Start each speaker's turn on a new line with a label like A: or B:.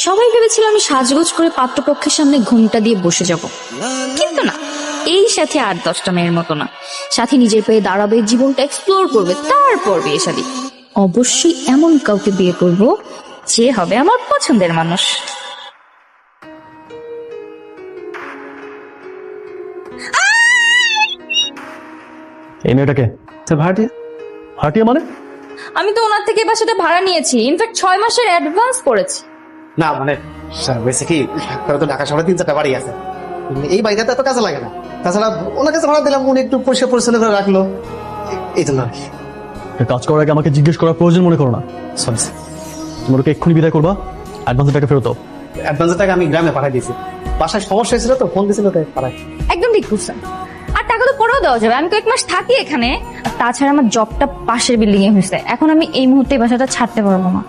A: সবাই ভেবেছিল আমি সাজগোজ করে পাত্রপক্ষের সামনে ঘুমটা দিয়ে বসে যাব, কিন্তু না, এই সাথে 8-10টা মেয়ের মতো না। সাথে নিজের পায়ে দাঁড়াবে, জীবনটা এক্সপ্লোর করবে, তারপর বিয়ে শাদী। অবশ্যই এমন কাউকে বিয়ে করব যে হবে আমার পছন্দের মানুষ।
B: এই মেয়েটাকে
C: ভাড়াটিয়া?
B: হাটিয়া মানে?
A: আমি তো ওনার থেকে এই বাসাটা ভাড়া নিয়েছি, ইনফ্যাক্ট 6 মাসের অ্যাডভান্স করেছি।
C: না মানে হয়েছে কি, তারা তো ঢাকা শহরে 3-4টা বাড়ি আছে, এই বাড়িটা তো এত কাজে লাগে না। তাছাড়া ওনার কাছে ভাড়া দিলাম, উনি একটু পরিষ্কার পরিচ্ছন্ন করে রাখলো, এই জন্য আর কি।
B: কাজ করার আগে আমাকে জিজ্ঞেস করার প্রয়োজন মনে করো না।
C: সরি,
B: তোমার ওকে এক্ষুনি বিদায় করবা, অ্যাডভান্সের টাকা ফেরত দাও।
C: অ্যাডভান্সের টাকা আমি গ্রামে পাঠাই দিয়েছি, বাসায় সমস্যা হয়েছিল তো ফোন দিয়েছিল তাই পাঠাই।
A: একদম ঠিক করছেন। আর টাকা তো পরেও দেওয়া যাবে, আমি কয়েক মাস থাকি এখানে। আর তাছাড়া আমার জবটা পাশের বিল্ডিং এ হয়েছে, এখন আমি এই মুহূর্তে এই বাসাটা ছাড়তে পারবো না।